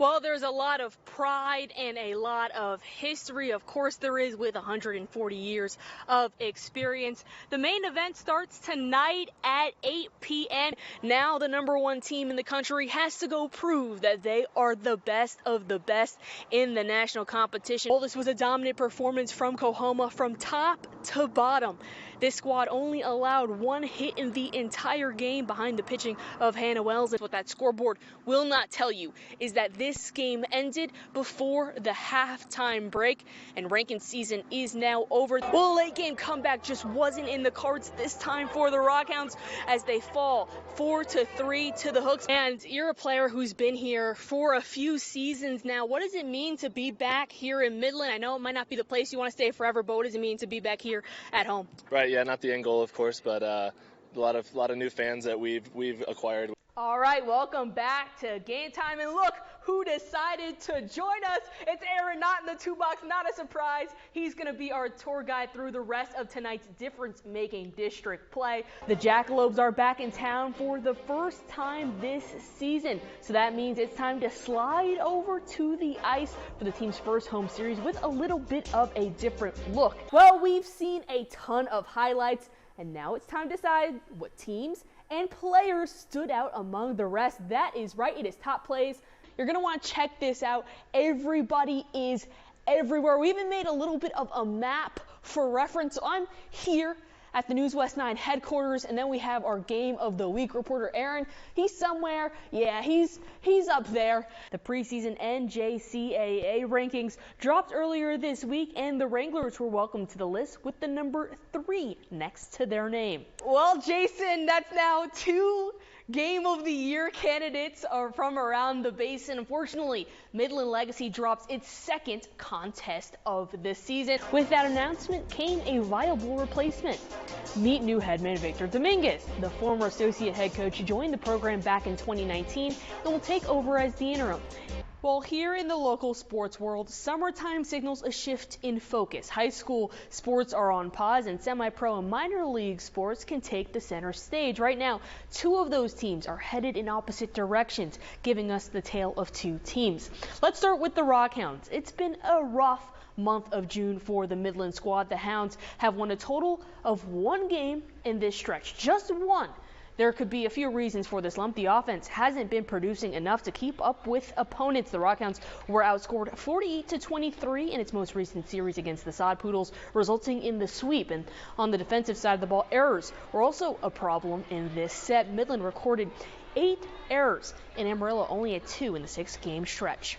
Well, there's a lot of pride and a lot of history. Of course there is, with 140 years of experience. The main event starts tonight at 8 p.m. Now the #1 team in the country has to go prove that they are the best of the best in the national competition. Well, this was a dominant performance from Coahoma from top to bottom. This squad only allowed 1 hit in the entire game behind the pitching of Hannah Wells. What that scoreboard will not tell you is that this game ended before the halftime break, and Rankin's season is now over. Well, a late game comeback just wasn't in the cards this time for the Rockhounds as they fall 4-3 to the Hooks. And you're a player who's been here for a few seasons now. What does it mean to be back here in Midland? I know it might not be the place you want to stay forever, but what does it mean to be back here at home? Right, yeah, not the end goal, of course, but a lot of new fans that we've acquired. All right, welcome back to Game Time, and look who decided to join us. It's Aaron, not in the 2-box, not a surprise. He's going to be our tour guide through the rest of tonight's difference-making district play. The Jackalobes are back in town for the first time this season, so that means it's time to slide over to the ice for the team's first home series with a little bit of a different look. Well, we've seen a ton of highlights, and now it's time to decide what teams and players stood out among the rest. That is right, it is top plays. You're gonna want to check this out. Everybody is everywhere. We even made a little bit of a map for reference. So I'm here at the NewsWest 9 headquarters, and then we have our Game of the Week reporter, Aaron. He's somewhere. Yeah, he's up there. The preseason NJCAA rankings dropped earlier this week, and the Wranglers were welcomed to the list with the number 3 next to their name. Well, Jason, that's now 2 Game of the Year candidates are from around the basin. Unfortunately, Midland Legacy drops its 2nd contest of the season. With that announcement came a viable replacement. Meet new headman Victor Dominguez. The former associate head coach joined the program back in 2019 and will take over as the interim. Well, here in the local sports world, summertime signals a shift in focus. High school sports are on pause, and semi-pro and minor league sports can take the center stage. Right now, 2 of those teams are headed in opposite directions, giving us the tale of 2 teams. Let's start with the Rockhounds. It's been a rough month of June for the Midland squad. The Hounds have won a total of 1 game in this stretch, just 1. There could be a few reasons for this slump. The offense hasn't been producing enough to keep up with opponents. The Rockhounds were outscored 48-23 in its most recent series against the Sod Poodles, resulting in the sweep. And on the defensive side of the ball, errors were also a problem in this set. Midland recorded 8 errors, and Amarillo only had 2 in the 6-game stretch.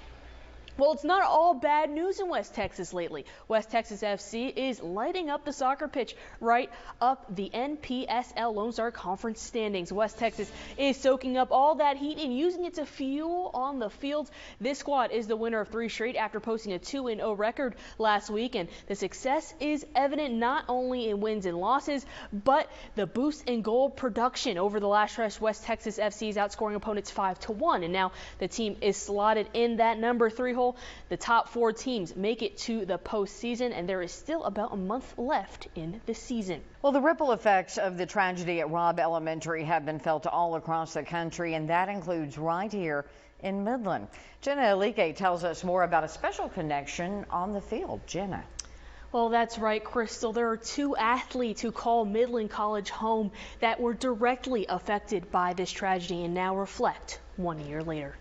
Well, it's not all bad news in West Texas lately. West Texas FC is lighting up the soccer pitch right up the NPSL Lone Star Conference standings. West Texas is soaking up all that heat and using it to fuel on the field. This squad is the winner of 3 straight after posting a 2-0 record last week, and the success is evident not only in wins and losses, but the boost in goal production. Over the last stretch, West Texas FC is outscoring opponents 5-1, and now the team is slotted in that number 3 hole. The top 4 teams make it to the postseason, and there is still about a month left in the season. Well, the ripple effects of the tragedy at Robb Elementary have been felt all across the country, and that includes right here in Midland. Jenna Elique tells us more about a special connection on the field. Jenna. Well, that's right, Crystal. There are 2 athletes who call Midland College home that were directly affected by this tragedy and now reflect 1 year later.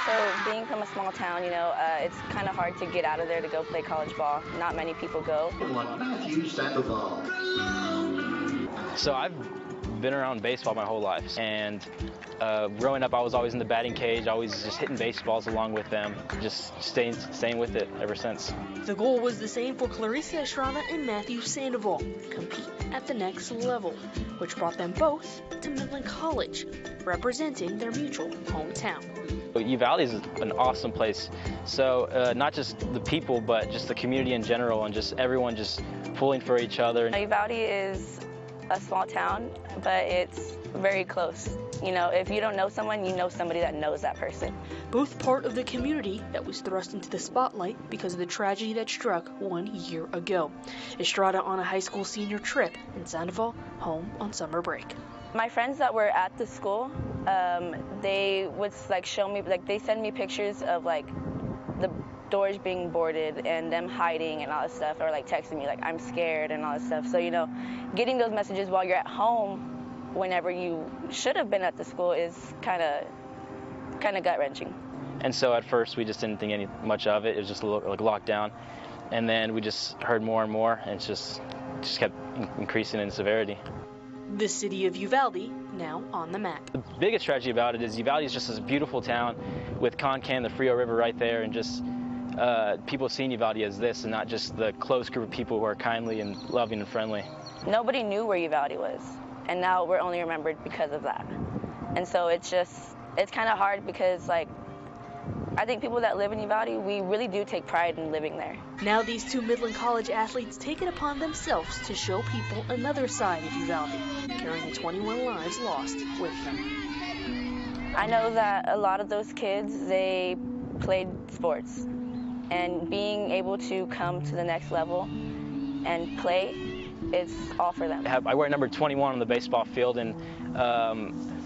So being from a small town, it's kind of hard to get out of there to go play college ball. Not many people go. So I've been around baseball my whole life, and growing up I was always in the batting cage, always just hitting baseballs along with them, just staying with it ever since. The goal was the same for Clarissa Estrada and Matthew Sandoval, compete at the next level, which brought them both to Midland College, representing their mutual hometown. Uvalde is an awesome place, so not just the people, but just the community in general, and just everyone just pulling for each other. Uvalde is a small town, but it's very close. If you don't know someone, you know somebody that knows that person. Both part of the community that was thrust into the spotlight because of the tragedy that struck 1 year ago. Estrada on a high school senior trip, and Sandoval home on summer break. My friends that were at the school, they would like show me, like they send me pictures of like the doors being boarded and them hiding and all this stuff, or like texting me like I'm scared and all this stuff. So, you know, getting those messages while you're at home whenever you should have been at the school is kind of gut-wrenching. And so at first we just didn't think much of it. It was just a little like locked down, and then we just heard more and more, and it just kept increasing in severity. The city of Uvalde now on the map. The biggest tragedy about it is Uvalde is just this beautiful town with Concan, the Frio River right there, and just people seeing Uvalde as this and not just the close group of people who are kindly and loving and friendly. Nobody knew where Uvalde was, and now we're only remembered because of that. And so it's kind of hard because, like, I think people that live in Uvalde, we really do take pride in living there. Now these two Midland College athletes take it upon themselves to show people another side of Uvalde, carrying the 21 lives lost with them. I know that a lot of those kids, they played sports, and being able to come to the next level and play, it's all for them. I wear number 21 on the baseball field, and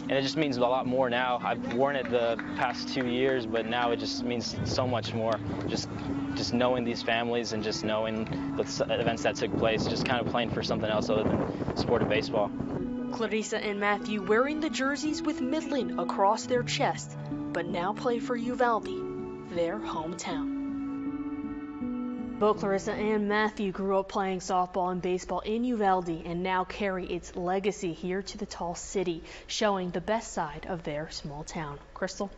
it just means a lot more now. I've worn it the past 2 years, but now it just means so much more. Just knowing these families and just knowing the events that took place, just kind of playing for something else other than the sport of baseball. Clarissa and Matthew wearing the jerseys with Midland across their chest, but now play for Uvalde, their hometown. Both Clarissa and Matthew grew up playing softball and baseball in Uvalde and now carry its legacy here to the tall city, showing the best side of their small town. Crystal?